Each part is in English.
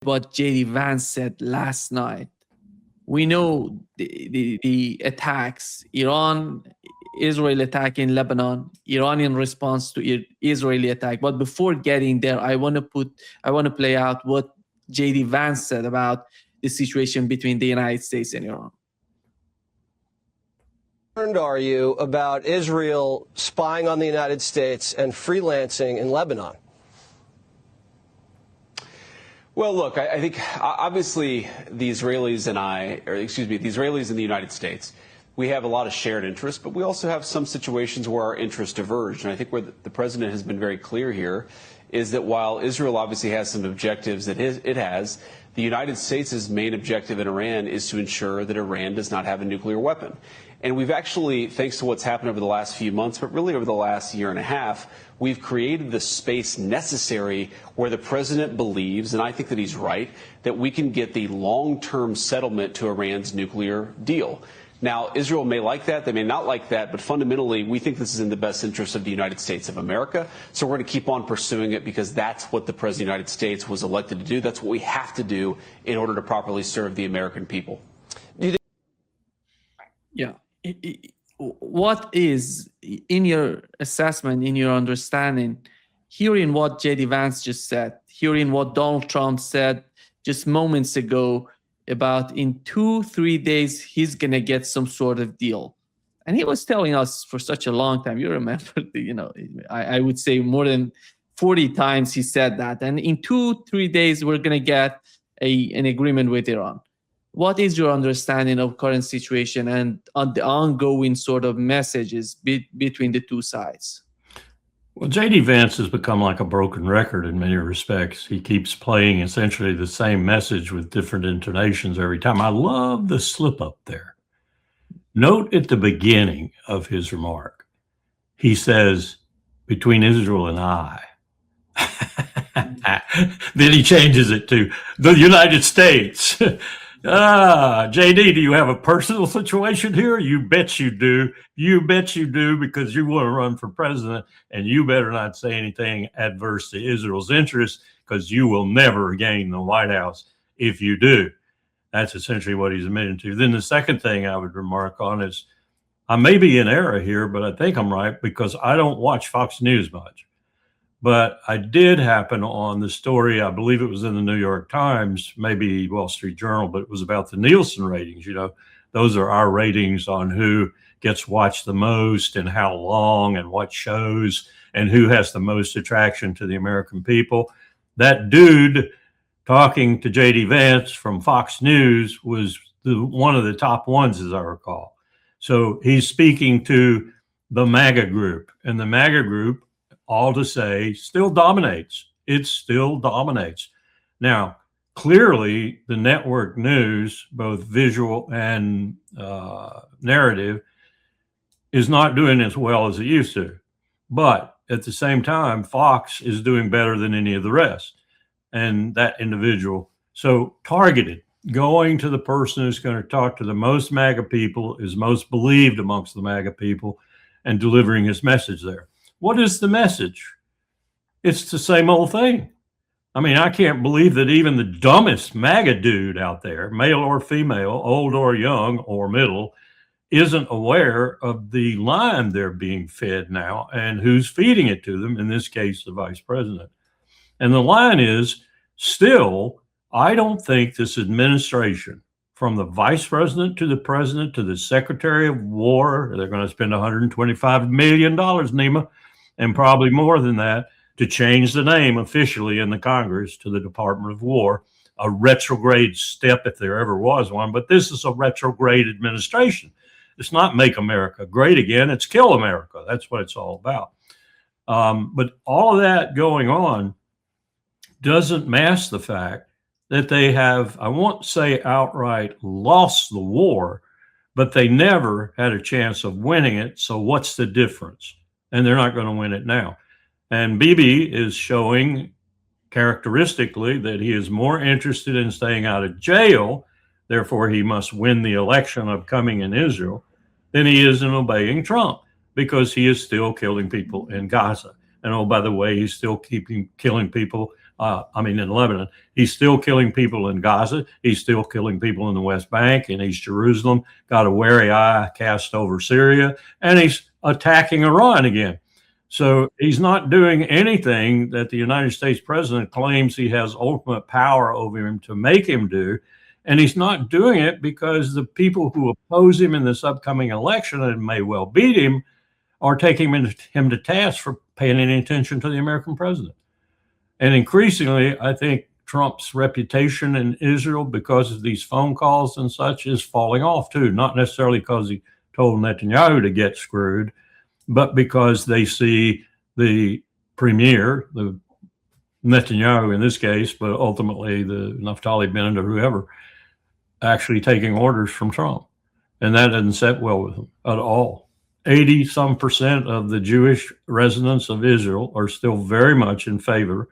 what JD Vance said last night. We know the attacks, Iran, Israel attack in Lebanon, Iranian response to Israeli attack. But before getting there, I want to play out what JD Vance said about the situation between the United States and Iran. Concerned are you about Israel spying on the United States and freelancing in Lebanon? Well, look, I think obviously the Israelis and the Israelis and the United States, we have a lot of shared interests, but we also have some situations where our interests diverge. And I think where the president has been very clear here is that while Israel obviously has some objectives that it has, the United States' main objective in Iran is to ensure that Iran does not have a nuclear weapon. And we've actually, thanks to what's happened over the last few months, but really over the last year and a half, we've created the space necessary where the president believes, and I think that he's right, that we can get the long-term settlement to Iran's nuclear deal. Now, Israel may like that, they may not like that, but fundamentally, we think this is in the best interest of the United States of America. So we're going to keep on pursuing it because that's what the President of the United States was elected to do. That's what we have to do in order to properly serve the American people. Yeah. What is, in your assessment, in your understanding, hearing what J.D. Vance just said, hearing what Donald Trump said just moments ago about in 2-3 days, he's going to get some sort of deal. And he was telling us for such a long time, you remember, I would say more than 40 times he said that. And in 2-3 days, we're going to get an agreement with Iran. What is your understanding of current situation and on the ongoing sort of messages between the two sides? Well, J.D. Vance has become like a broken record in many respects. He keeps playing essentially the same message with different intonations every time. I love the slip up there. Note at the beginning of his remark, he says, between Israel and I. Then he changes it to the United States. JD, do you have a personal situation here? You bet you do. You bet you do, because you want to run for president, and you better not say anything adverse to Israel's interests, because you will never gain the White House if you do. That's essentially what he's admitting to. Then the second thing I would remark on is, I may be in error here, but I think I'm right, because I don't watch Fox News much. But I did happen on the story, I believe it was in the New York Times, maybe Wall Street Journal, but it was about the Nielsen ratings. You know, those are our ratings on who gets watched the most and how long and what shows and who has the most attraction to the American people. That dude talking to J.D. Vance from Fox News was one of the top ones, as I recall. So he's speaking to the MAGA group, and the MAGA group, all to say, still dominates. It still dominates. Now, clearly, the network news, both visual and narrative, is not doing as well as it used to. But at the same time, Fox is doing better than any of the rest. And that individual, so targeted, going to the person who's going to talk to the most MAGA people, is most believed amongst the MAGA people, and delivering his message there. What is the message? It's the same old thing. I mean, I can't believe that even the dumbest MAGA dude out there, male or female, old or young or middle, isn't aware of the line they're being fed now and who's feeding it to them, in this case, the vice president. And the line is still, I don't think this administration, from the vice president to the president to the secretary of war, they're going to spend $125 million, Nima, and probably more than that, to change the name officially in the Congress to the Department of War, a retrograde step if there ever was one. But this is a retrograde administration. It's not make America great again. It's kill America. That's what it's all about. But all of that going on doesn't mask the fact that they have, I won't say outright lost the war, but they never had a chance of winning it. So what's the difference? And they're not going to win it now. And Bibi is showing characteristically that he is more interested in staying out of jail, therefore he must win the election upcoming in Israel, than he is in obeying Trump, because he is still killing people in Gaza. And oh, by the way, he's still killing people in Lebanon. He's still killing people in Gaza. He's still killing people in the West Bank and East Jerusalem, got a wary eye cast over Syria, and he's attacking Iran again. So he's not doing anything that the United States president claims he has ultimate power over him to make him do. And he's not doing it because the people who oppose him in this upcoming election and may well beat him are taking him to task for paying any attention to the American president. And increasingly, I think Trump's reputation in Israel because of these phone calls and such is falling off too, not necessarily because he told Netanyahu to get screwed, but because they see the premier, the Netanyahu in this case, but ultimately the Naftali Bennett or whoever, actually taking orders from Trump. And that doesn't sit well with them at all. 80% of the Jewish residents of Israel are still very much in favor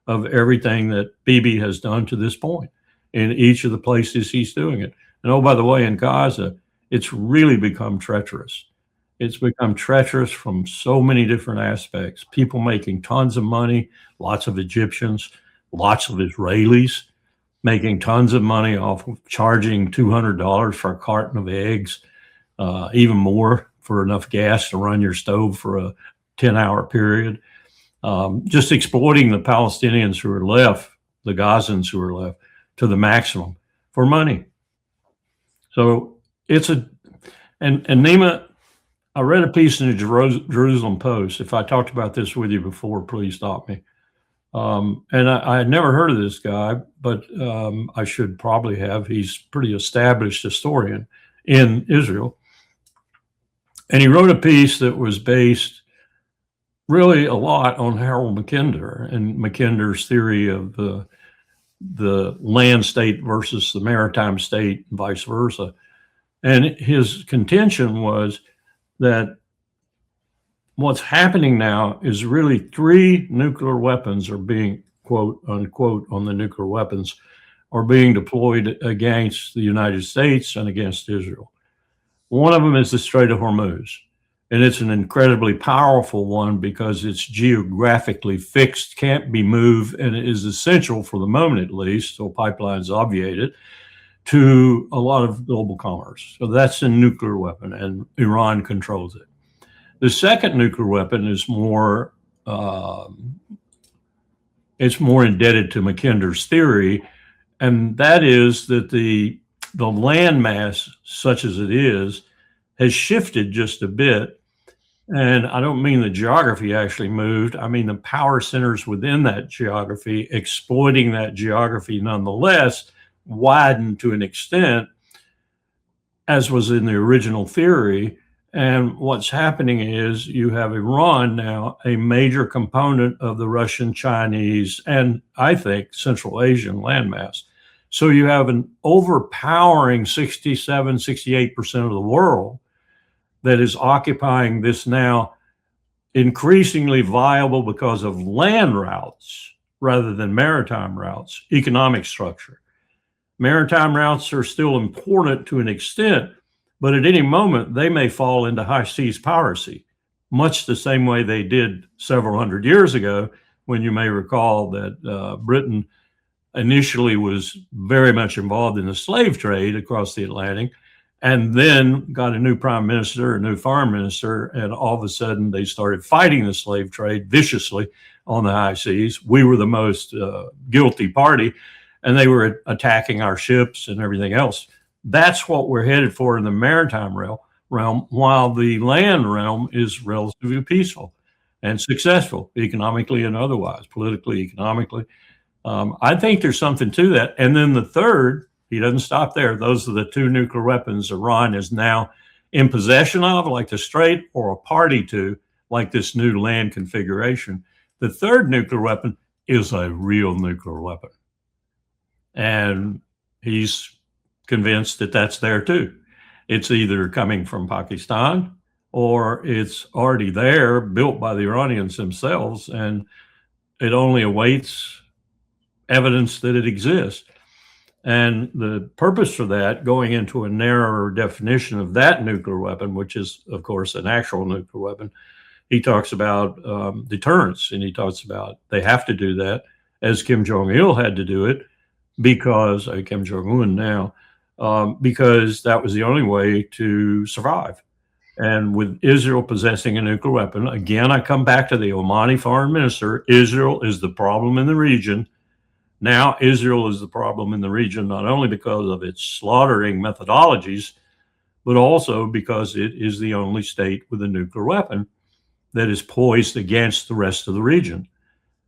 of everything that Bibi has done to this point in each of the places he's doing it. And oh, by the way, in Gaza, it's really become treacherous. It's become treacherous from so many different aspects. People making tons of money, lots of Egyptians, lots of Israelis making tons of money off of charging $200 for a carton of eggs, even more for enough gas to run your stove for a 10-hour period. Just exploiting the Palestinians who are left, the Gazans who are left, to the maximum for money. So it's and Nima, I read a piece in the Jerusalem Post. If I talked about this with you before, please stop me. And I had never heard of this guy, but I should probably have. He's a pretty established historian in Israel. And he wrote a piece that was based really a lot on Harold Mackinder and Mackinder's theory of the land state versus the maritime state and vice versa. And his contention was that what's happening now is really 3 nuclear weapons are being, quote unquote, on the nuclear weapons are being deployed against the United States and against Israel. One of them is the Strait of Hormuz, and it's an incredibly powerful one because it's geographically fixed, can't be moved, and it is essential for the moment at least, so pipelines obviate it, to a lot of global commerce. So that's a nuclear weapon, and Iran controls it. The second nuclear weapon is more indebted to Mackinder's theory, and that is that the land mass, such as it is, has shifted just a bit. And I don't mean the geography actually moved. I mean the power centers within that geography, exploiting that geography nonetheless, widened to an extent, as was in the original theory. And what's happening is you have Iran now, a major component of the Russian, Chinese, and I think Central Asian landmass. So you have an overpowering 67, 68% of the world that is occupying this now increasingly viable because of land routes rather than maritime routes, economic structure. Maritime routes are still important to an extent, but at any moment they may fall into high seas piracy, much the same way they did several hundred years ago, when you may recall that Britain initially was very much involved in the slave trade across the Atlantic, and then got a new prime minister, a new foreign minister, and all of a sudden they started fighting the slave trade viciously on the high seas. We were the most guilty party, and they were attacking our ships and everything else. That's what we're headed for in the maritime realm, while the land realm is relatively peaceful and successful economically and otherwise, politically, economically. I think there's something to that. And then the third, he doesn't stop there. Those are the 2 nuclear weapons Iran is now in possession of, like the Strait, or a party to, like this new land configuration. The third nuclear weapon is a real nuclear weapon. And he's convinced that that's there too. It's either coming from Pakistan or it's already there, built by the Iranians themselves, and it only awaits evidence that it exists. And the purpose for that, going into a narrower definition of that nuclear weapon, which is, of course, an actual nuclear weapon, he talks about deterrence, and he talks about they have to do that. as Kim Jong-il had to do it because Kim Jong-un now, because that was the only way to survive. And with Israel possessing a nuclear weapon, again, I come back to the Omani foreign minister. Israel is the problem in the region. Now Israel is the problem in the region, not only because of its slaughtering methodologies, but also because it is the only state with a nuclear weapon that is poised against the rest of the region.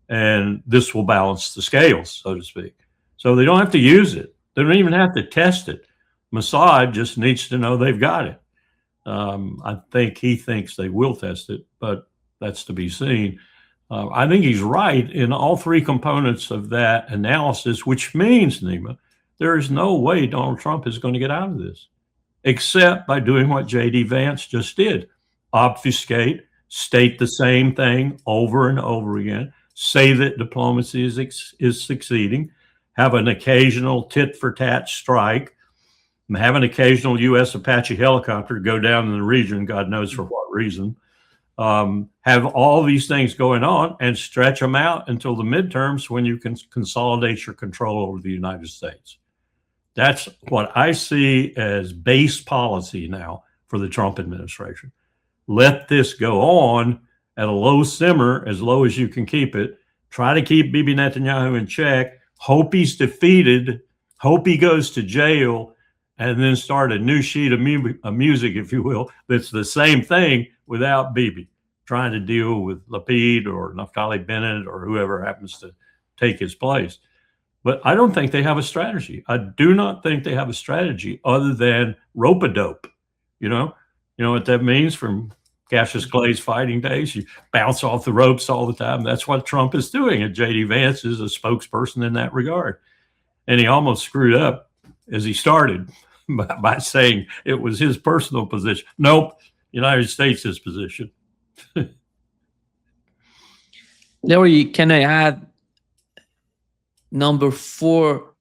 And this will balance the scales, so to speak. So they don't have to use it. They don't even have to test it. Mossad just needs to know they've got it. I think he thinks they will test it, but that's to be seen. I think he's right in all three components of that analysis, which means, Nima, there is no way Donald Trump is going to get out of this, except by doing what J.D. Vance just did: obfuscate, state the same thing over and over again, say that diplomacy is succeeding, have an occasional tit-for-tat strike, have an occasional U.S. Apache helicopter go down in the region, God knows for what reason, have all these things going on and stretch them out until the midterms when you can consolidate your control over the United States. That's what I see as base policy now for the Trump administration. Let this go on at a low simmer, as low as you can keep it. Try to keep Bibi Netanyahu in check. Hope he's defeated. Hope he goes to jail, and then start a new sheet of music, if you will, that's the same thing without Bibi, trying to deal with Lapid or Naftali Bennett or whoever happens to take his place. But I don't think they have a strategy. I do not think they have a strategy other than rope-a-dope. You know what that means from Cassius Clay's fighting days? You bounce off the ropes all the time. That's what Trump is doing, and J.D. Vance is a spokesperson in that regard. And he almost screwed up as he started by saying it was his personal position. Nope, United States' position. Larry, can I add number 4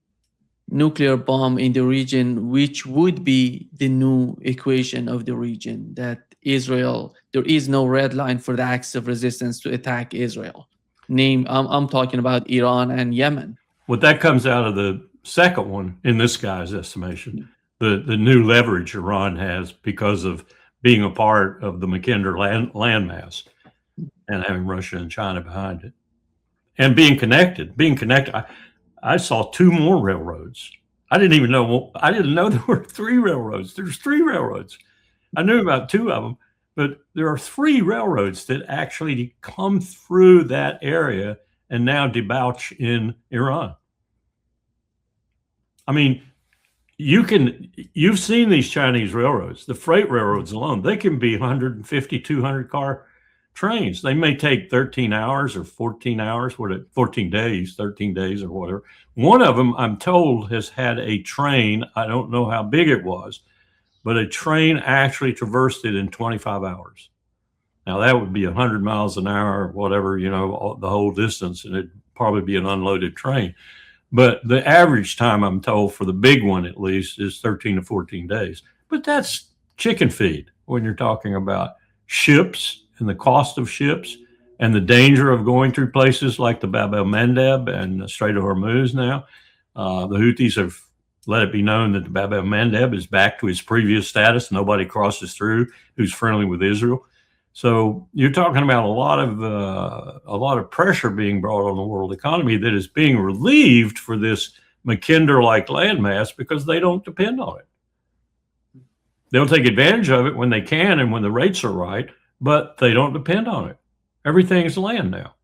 nuclear bomb in the region, which would be the new equation of the region, that Israel, there is no red line for the acts of resistance to attack Israel. I'm talking about Iran and Yemen. Well, that comes out of the second one in this guy's estimation. The new leverage Iran has because of being a part of the Mackinder landmass and having Russia and China behind it, and being connected. I saw 2 more railroads. I didn't know there were 3 railroads. There's 3 railroads. I knew about 2 of them, but there are 3 railroads that actually come through that area and now debouch in Iran. I mean, you've seen these Chinese railroads, the freight railroads alone, they can be 150, 200 car trains. They may take 13 hours or 14 hours, 13 days or whatever. One of them, I'm told, has had a train. I don't know how big it was, but a train actually traversed it in 25 hours. Now that would be 100 miles an hour, or whatever, the whole distance, and it'd probably be an unloaded train. But the average time, I'm told, for the big one at least, is 13 to 14 days. But that's chicken feed when you're talking about ships and the cost of ships and the danger of going through places like the Bab el-Mandeb and the Strait of Hormuz now. The Houthis have let it be known that the Bab el-Mandeb is back to its previous status. Nobody crosses through who's friendly with Israel. So you're talking about a lot of pressure being brought on the world economy that is being relieved for this Mackinder-like landmass because they don't depend on it. They'll take advantage of it when they can and when the rates are right, but they don't depend on it. Everything is land now.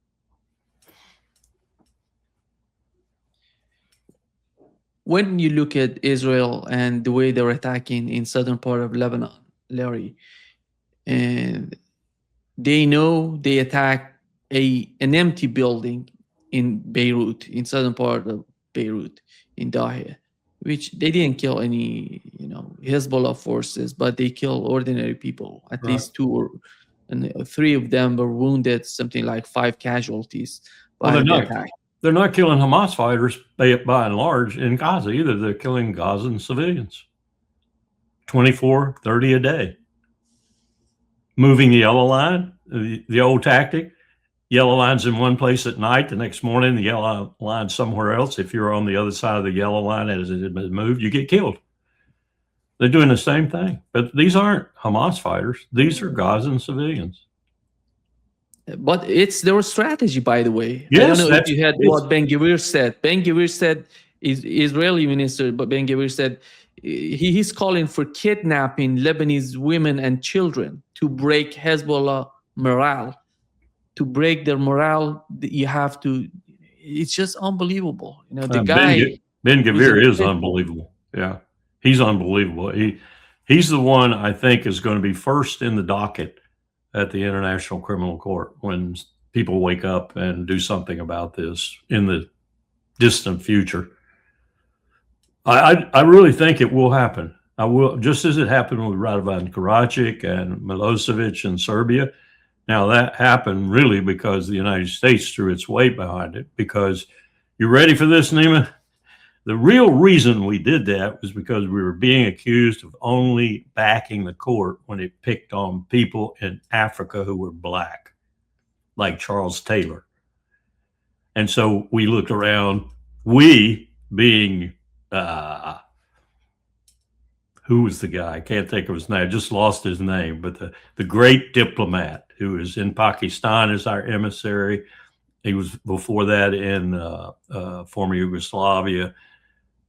When you look at Israel and the way they're attacking in southern part of Lebanon, Larry, and they know they attack an empty building in Beirut, in southern part of Beirut, in Dahieh, which they didn't kill any, Hezbollah forces, but they kill ordinary people. At least 2 and 3 of them were wounded, something like 5 casualties by the attack. They're not killing Hamas fighters by and large in Gaza either. They're killing Gazan civilians, 24, 30 a day. Moving the yellow line, the old tactic, Yellow line's in one place at night. The next morning, the yellow line's somewhere else. If you're on the other side of the yellow line as it has moved, you get killed. They're doing the same thing. But these aren't Hamas fighters. These are Gazan civilians. But it's their strategy, by the way. I Yes, don't know if you had it's- what Ben Gvir said. Ben Gvir said, Israeli minister, but Ben Gvir said he's calling for kidnapping Lebanese women and children to break Hezbollah morale. To break their morale, you have to. It's just unbelievable. You know, the guy. Ben Gvir is unbelievable. Yeah, he's unbelievable. He's the one I think is going to be first in the docket at the International Criminal Court when people wake up and do something about this in the distant future. I really think it will happen. I will, just as it happened with Radovan Karadzic and Milosevic in Serbia. Now that happened really because the United States threw its weight behind it. Because you ready for this, Nima? The real reason we did that was because we were being accused of only backing the court when it picked on people in Africa who were black, like Charles Taylor. And so we looked around, we being, who was the guy? I can't think of his name. I just lost his name. But the great diplomat who was in Pakistan as our emissary. He was before that in former Yugoslavia.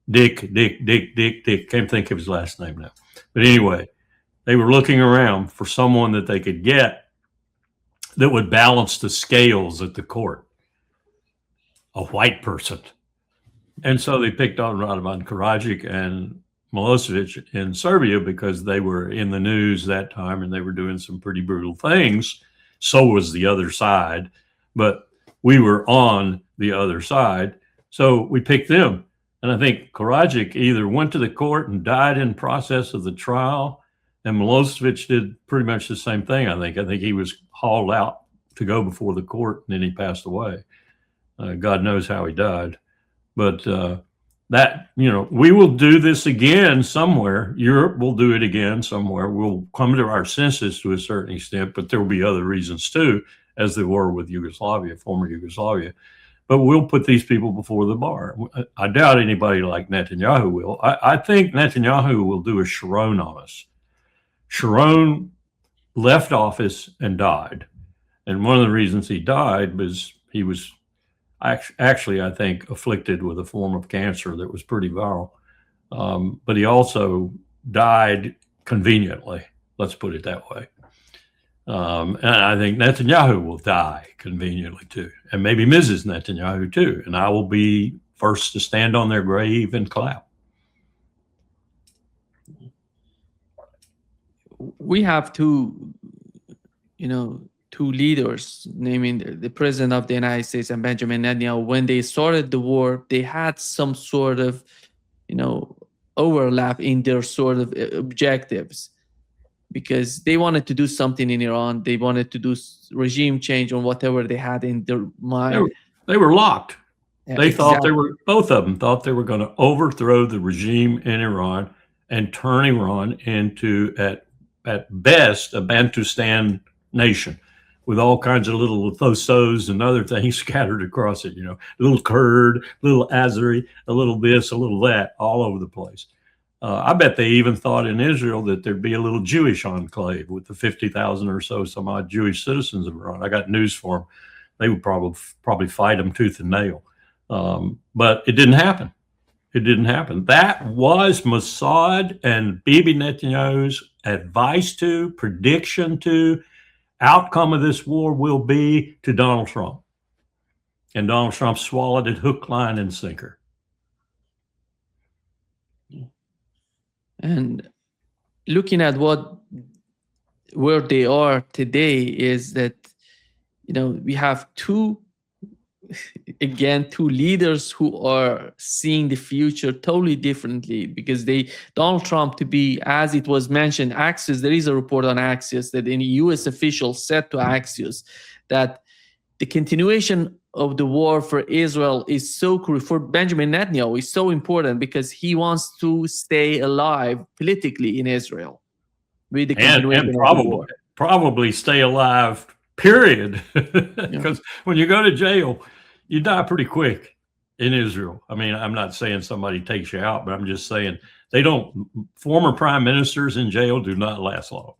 Dick. Can't think of his last name now. But anyway, they were looking around for someone that they could get that would balance the scales at the court. A white person. And so they picked on Radovan Karadzic and Milosevic in Serbia because they were in the news that time and they were doing some pretty brutal things. So was the other side. But we were on the other side. So we picked them. And I think Karadzic either went to the court and died in process of the trial, and Milosevic did pretty much the same thing, I think. I think he was hauled out to go before the court, and then he passed away. God knows how he died. But that, you know, we will do this again somewhere. Europe will do it again somewhere. We'll come to our senses to a certain extent, but there will be other reasons too, as there were with Yugoslavia, former Yugoslavia. But we'll put these people before the bar. I doubt anybody like Netanyahu will. I think Netanyahu will do a Sharon on us. Sharon left office and died. And one of the reasons he died was he was actually, I think, afflicted with a form of cancer that was pretty viral. But he also died conveniently. Let's put it that way. And I think Netanyahu will die conveniently too, and maybe Mrs. Netanyahu too. And I will be first to stand on their grave and clap. We have two leaders, naming the President of the United States and Benjamin Netanyahu. When they started the war, they had some sort of, overlap in their sort of objectives. Because they wanted to do something in Iran. They wanted to do regime change on whatever they had in their mind. They were locked. Yeah, they thought both of them thought they were going to overthrow the regime in Iran and turn Iran into, at best, a Bantustan nation with all kinds of little Thosos and other things scattered across it, a little Kurd, a little Azeri, a little this, a little that, all over the place. I bet they even thought in Israel that there'd be a little Jewish enclave with the 50,000 or so some odd Jewish citizens of Iran. I got news for them. They would probably fight them tooth and nail. But it didn't happen. It didn't happen. That was Mossad and Bibi Netanyahu's advice to, prediction to, outcome of this war will be to Donald Trump. And Donald Trump swallowed it hook, line, and sinker. And looking at where they are today is that, we have two leaders who are seeing the future totally differently, because Donald Trump, to be, as it was mentioned, Axios, there is a report on Axios that any U.S. official said to Axios that the continuation of the war for Israel is for Benjamin Netanyahu is so important because he wants to stay alive politically in Israel with the continuation and of the war. Probably stay alive period. Because when you go to jail, you die pretty quick in Israel. I mean, I'm not saying somebody takes you out, but I'm just saying former prime ministers in jail do not last long.